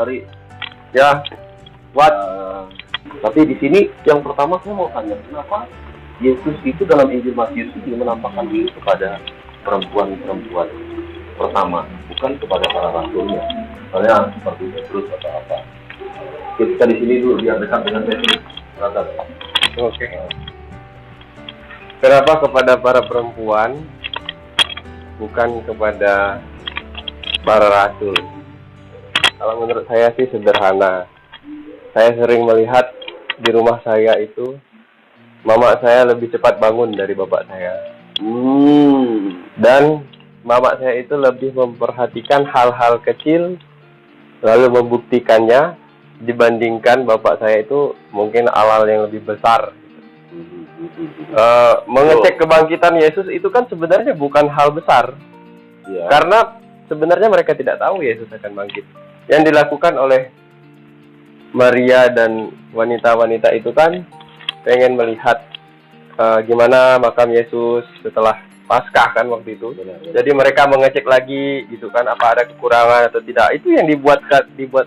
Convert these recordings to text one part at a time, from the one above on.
Hari. Ya, Tapi di sini yang pertama saya mau tanya, kenapa Yesus itu dalam Injil Matius ini menampakkan diri kepada perempuan-perempuan pertama, bukan kepada para rasulnya. Misalnya seperti Petrus atau apa. Kita di sini dulu biar dekat dengan Petrus. oke. Kenapa kepada para perempuan, bukan kepada para rasul? Kalau menurut saya sih sederhana. Saya sering melihat di rumah saya itu, mama saya lebih cepat bangun dari bapak saya. Dan mama saya itu lebih memperhatikan hal-hal kecil, lalu membuktikannya, dibandingkan bapak saya itu mungkin hal-hal yang lebih besar. Mengecek kebangkitan Yesus itu kan sebenarnya bukan hal besar. Ya. Karena sebenarnya mereka tidak tahu Yesus akan bangkit. Yang dilakukan oleh Maria dan wanita-wanita itu kan pengen melihat gimana makam Yesus setelah Paskah kan waktu itu. Benar. Jadi mereka mengecek lagi gitu kan, apa ada kekurangan atau tidak. Itu yang dibuat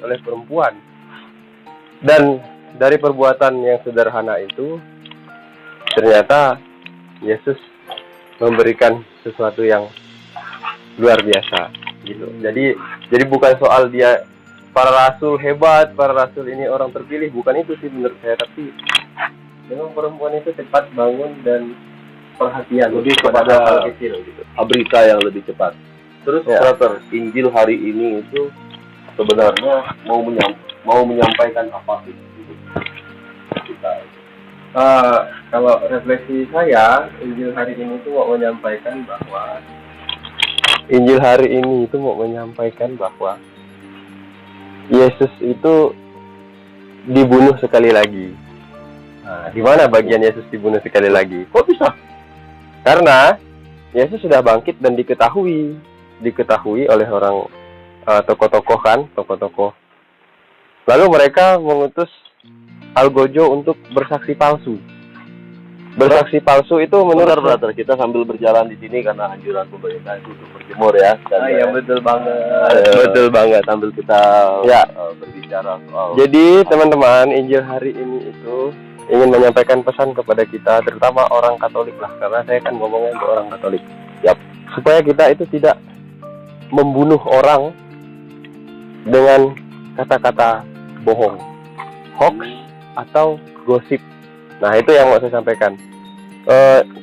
oleh perempuan. Dan dari perbuatan yang sederhana itu ternyata Yesus memberikan sesuatu yang luar biasa gitu. Jadi bukan soal dia para rasul hebat, para rasul ini orang terpilih, bukan itu sih menurut saya, tapi memang perempuan itu cepat bangun dan perhatian lebih kepada hal kecil gitu. Berita yang lebih cepat. Terus brother, Injil hari ini itu sebenarnya mau menyampaikan apa sih kita? Kalau refleksi saya, Injil hari ini itu mau menyampaikan bahwa Yesus itu dibunuh sekali lagi. Nah, di mana bagian Yesus dibunuh sekali lagi? Kok bisa? Karena Yesus sudah bangkit dan diketahui oleh orang tokoh-tokoh. Lalu mereka mengutus algojo untuk bersaksi palsu. Bersaksi palsu itu menurut brother, kita sambil berjalan di sini karena anjuran pemerintah itu untuk berjemur ya. Betul banget. Betul banget. Sambil kita berbicara soal. Jadi teman-teman, Injil hari ini itu ingin menyampaikan pesan kepada kita, terutama orang Katolik lah, karena saya kan ngomongnya untuk orang Katolik. Supaya kita itu tidak membunuh orang dengan kata-kata bohong, hoax atau gosip. Nah, itu yang mau saya sampaikan.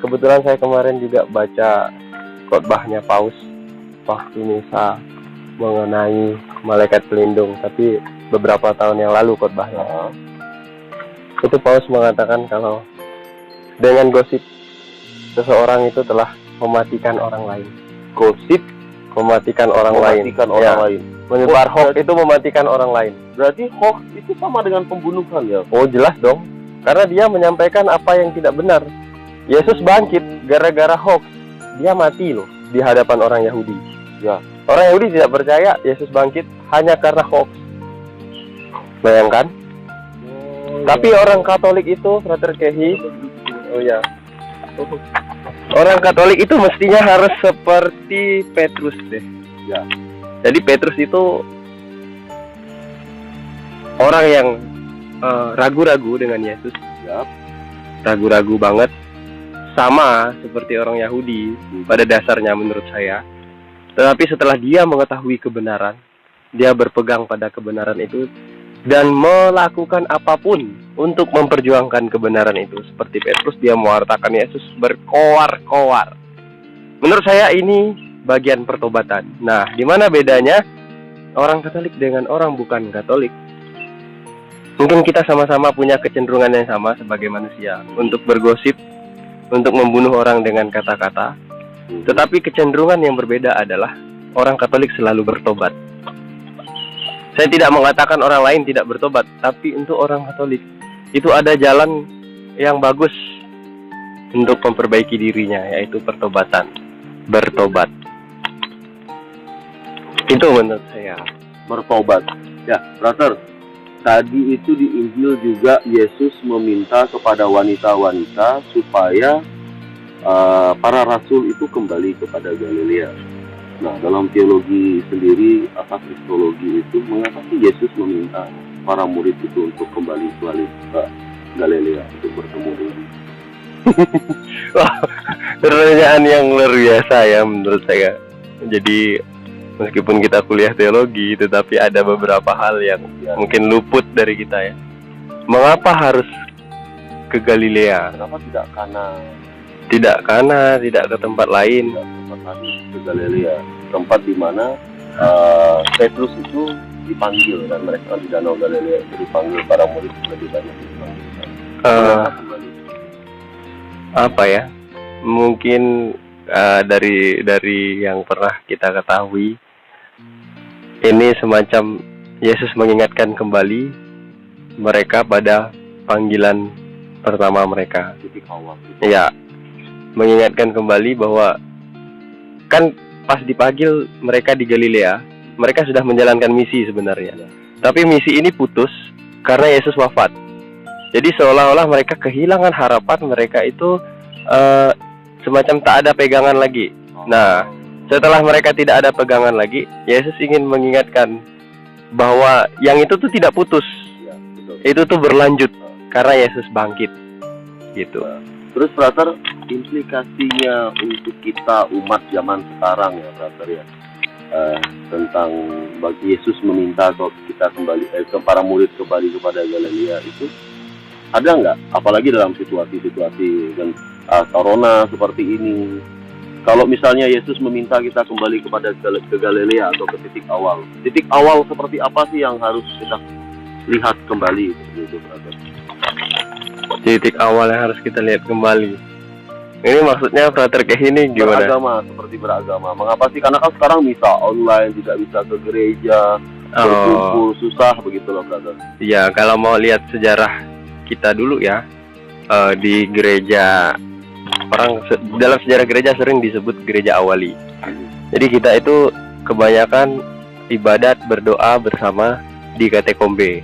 Kebetulan saya kemarin juga baca khotbahnya Paus waktu misa mengenai malaikat pelindung, tapi beberapa tahun yang lalu khotbahnya. Itu Paus mengatakan kalau dengan gosip seseorang itu telah mematikan orang lain. Gosip mematikan orang lain. Menyebar hoax itu mematikan orang lain. Berarti hoax itu sama dengan pembunuhan ya? Oh, jelas dong. Karena dia menyampaikan apa yang tidak benar. Yesus bangkit gara-gara hoax. Dia mati loh di hadapan orang Yahudi. Ya. Orang Yahudi tidak percaya Yesus bangkit hanya karena hoax. Bayangkan. Tapi orang Katolik itu, Frater Kehi, orang Katolik itu mestinya harus seperti Petrus deh. Ya. Jadi Petrus itu orang yang ragu-ragu dengan Yesus. Ya. Ragu-ragu banget. Sama seperti orang Yahudi pada dasarnya menurut saya. Tetapi setelah dia mengetahui kebenaran, dia berpegang pada kebenaran itu dan melakukan apapun untuk memperjuangkan kebenaran itu. Seperti Petrus, dia mewartakan Yesus berkoar-koar. Menurut saya ini bagian pertobatan. Nah, di mana bedanya orang Katolik dengan orang bukan Katolik? Mungkin kita sama-sama punya kecenderungan yang sama sebagai manusia untuk bergosip, untuk membunuh orang dengan kata-kata. Tetapi kecenderungan yang berbeda adalah orang Katolik selalu bertobat. Saya tidak mengatakan orang lain tidak bertobat, tapi untuk orang Katolik itu ada jalan yang bagus untuk memperbaiki dirinya, yaitu pertobatan. Bertobat. Itu menurut saya. Bertobat. Ya, brother. Tadi itu di Injil juga Yesus meminta kepada wanita-wanita supaya para rasul itu kembali kepada Galilea. Nah, dalam teologi sendiri, apa kristologi itu, mengapa sih Yesus meminta para murid itu untuk kembali ke Galilea untuk bertemu dengan Wah, pertanyaan yang luar biasa ya menurut saya. Jadi meskipun kita kuliah teologi, tetapi ada beberapa hal yang mungkin luput dari kita ya. Mengapa harus ke Galilea? Kenapa tidak Kana? Tidak Kana, tidak ke tempat lain. Tempat lain ke Galilea, tempat di mana Petrus itu dipanggil, dan mereka di Danau Galilea itu dipanggil, para murid lebih banyak dipanggil. Apa ya? Mungkin dari yang pernah kita ketahui, ini semacam Yesus mengingatkan kembali mereka pada panggilan pertama mereka. Titik awal. Ya, mengingatkan kembali bahwa kan pas dipanggil mereka di Galilea, mereka sudah menjalankan misi sebenarnya. Tapi misi ini putus karena Yesus wafat. Jadi seolah-olah mereka kehilangan harapan, mereka itu semacam tak ada pegangan lagi. Nah, setelah mereka tidak ada pegangan lagi, Yesus ingin mengingatkan bahwa yang itu tuh tidak putus. Itu tuh berlanjut karena Yesus bangkit. Gitu. Terus brother, implikasinya untuk kita umat zaman sekarang ya brother ya, tentang bagi Yesus meminta kalau kita kembali ke para murid kembali kepada Galilea itu ada nggak? Apalagi dalam situasi-situasi dan corona seperti ini. Kalau misalnya Yesus meminta kita kembali ke Galilea atau ke titik awal seperti apa sih yang harus kita lihat kembali gitu brother? Titik awal yang harus kita lihat kembali. Ini maksudnya Frater Kehi ini gimana? Beragama. Mengapa sih? Karena kan sekarang misa online, tidak bisa ke gereja, berkumpul, susah begitu loh brother. Iya, kalau mau lihat sejarah kita dulu ya, di gereja, dalam sejarah gereja sering disebut gereja awali. Jadi kita itu kebanyakan ibadat berdoa bersama di katakombe,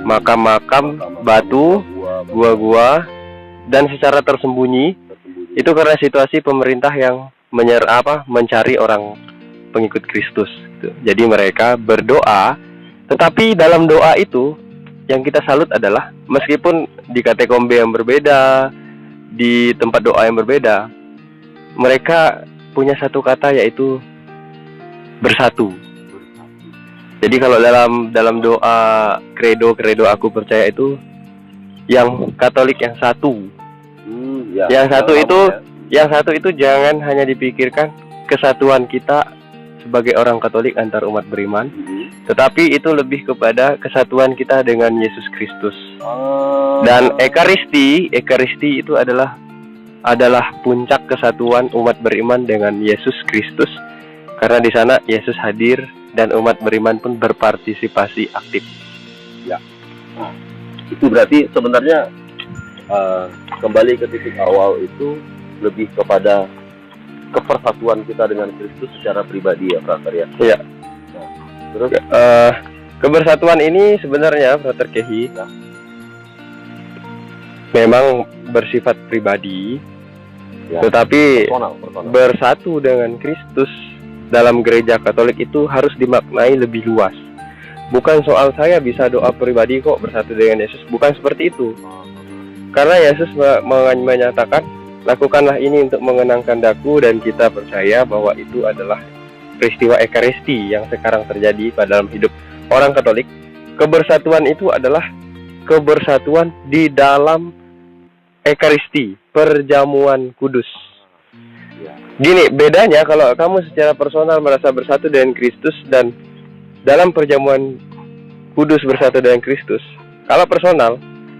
makam-makam, batu, gua-gua, dan secara tersembunyi. Itu karena situasi pemerintah yang mencari orang pengikut Kristus. Jadi mereka berdoa, tetapi dalam doa itu yang kita salut adalah meskipun di katakombe yang berbeda, di tempat doa yang berbeda, mereka punya satu kata, yaitu bersatu. Jadi kalau dalam doa kredo aku percaya itu yang Katolik yang satu. Yang satu itu jangan hanya dipikirkan kesatuan kita sebagai orang Katolik antar umat beriman, tetapi itu lebih kepada kesatuan kita dengan Yesus Kristus. Dan Ekaristi itu adalah puncak kesatuan umat beriman dengan Yesus Kristus, karena di sana Yesus hadir dan umat beriman pun berpartisipasi aktif. Ya, nah, itu berarti sebenarnya kembali ke titik awal itu lebih kepada kepersatuan kita dengan Kristus secara pribadi ya Frater ya. Iya. Nah, terus kebersatuan ini sebenarnya Frater Kehi memang bersifat pribadi, ya, tetapi personal. Bersatu dengan Kristus dalam gereja Katolik itu harus dimaknai lebih luas. Bukan soal saya bisa doa pribadi kok bersatu dengan Yesus, bukan seperti itu. Karena Yesus menyatakan, lakukanlah ini untuk mengenangkan daku, dan kita percaya bahwa itu adalah peristiwa Ekaristi yang sekarang terjadi pada dalam hidup orang Katolik. Kebersatuan itu adalah kebersatuan di dalam Ekaristi, perjamuan kudus. Gini, bedanya kalau kamu secara personal merasa bersatu dengan Kristus dan dalam perjamuan kudus bersatu dengan Kristus. Kalau personal,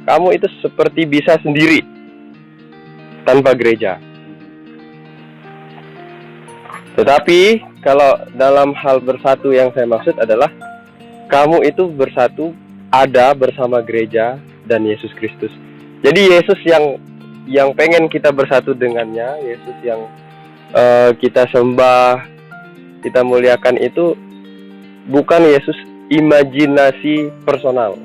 kamu itu seperti bisa sendiri tanpa gereja. Tetapi kalau dalam hal bersatu yang saya maksud adalah kamu itu bersatu ada bersama gereja dan Yesus Kristus. Jadi Yesus yang pengen kita bersatu dengannya, Yesus yang kita sembah, kita muliakan itu bukan Yesus imajinasi personal,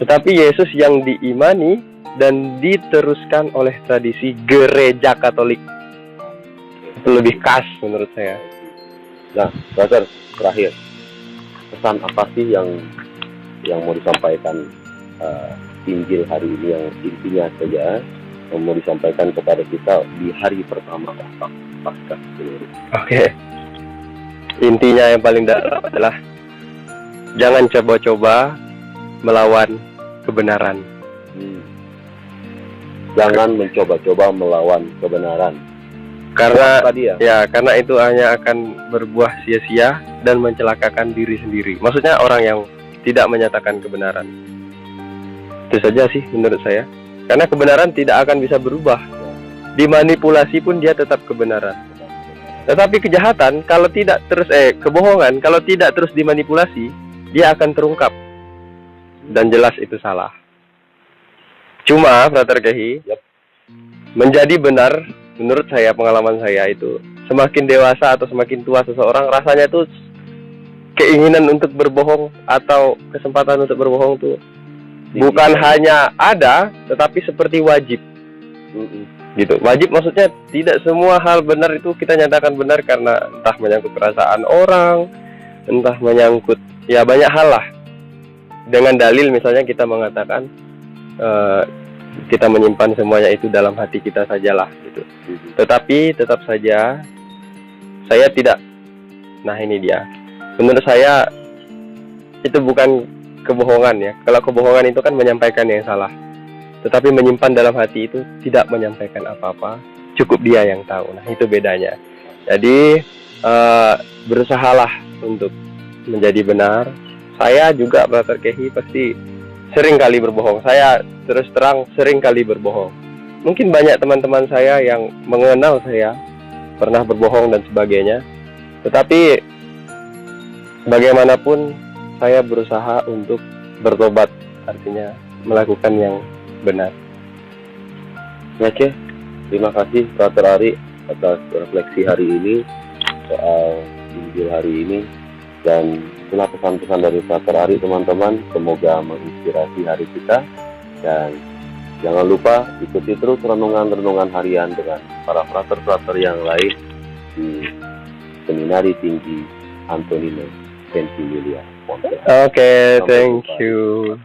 tetapi Yesus yang diimani dan diteruskan oleh tradisi gereja Katolik. Itu lebih khas menurut saya. Nah, Brother, terakhir pesan apa sih yang mau disampaikan Injil hari ini, yang intinya saja yang mau disampaikan kepada kita di hari pertama Paskah ini? Oke. Intinya yang paling dalam adalah jangan coba-coba melawan kebenaran. Jangan mencoba-coba melawan kebenaran. Karena tadi karena itu hanya akan berbuah sia-sia dan mencelakakan diri sendiri. Maksudnya orang yang tidak menyatakan kebenaran. Itu saja sih menurut saya. Karena kebenaran tidak akan bisa berubah. Dimanipulasi pun dia tetap kebenaran. Tetapi kejahatan kalau tidak terus kebohongan kalau tidak terus dimanipulasi, dia akan terungkap. Dan jelas itu salah. Cuma, Frater Kehi, menjadi benar, menurut saya, pengalaman saya itu, semakin dewasa atau semakin tua seseorang, rasanya itu keinginan untuk berbohong atau kesempatan untuk berbohong itu bukan hanya ada, tetapi seperti wajib. Gitu. Wajib maksudnya tidak semua hal benar itu kita nyatakan benar karena entah menyangkut perasaan orang, entah menyangkut banyak hal lah. Dengan dalil misalnya kita mengatakan kita menyimpan semuanya itu dalam hati kita sajalah gitu. Tetapi tetap saja saya tidak. Nah ini dia. Menurut saya itu bukan kebohongan ya. Kalau kebohongan itu kan menyampaikan yang salah. Tetapi menyimpan dalam hati itu tidak menyampaikan apa-apa. Cukup dia yang tahu. Nah itu bedanya. Jadi berusahalah untuk menjadi benar. Saya juga, Brother Kehi, pasti sering kali berbohong. Saya terus terang sering kali berbohong. Mungkin banyak teman-teman saya yang mengenal saya pernah berbohong dan sebagainya. Tetapi bagaimanapun saya berusaha untuk bertobat, artinya melakukan yang benar. Oke, terima kasih Brother Ari atas refleksi hari ini soal Injil hari ini, dan itulah pesan-pesan dari Brother Ari, teman-teman. Semoga menginspirasi hari kita, dan jangan lupa ikuti terus renungan-renungan harian dengan para frater-frater yang lain di Seminari Tinggi Antonino Ventimiglia. Oke, thank you.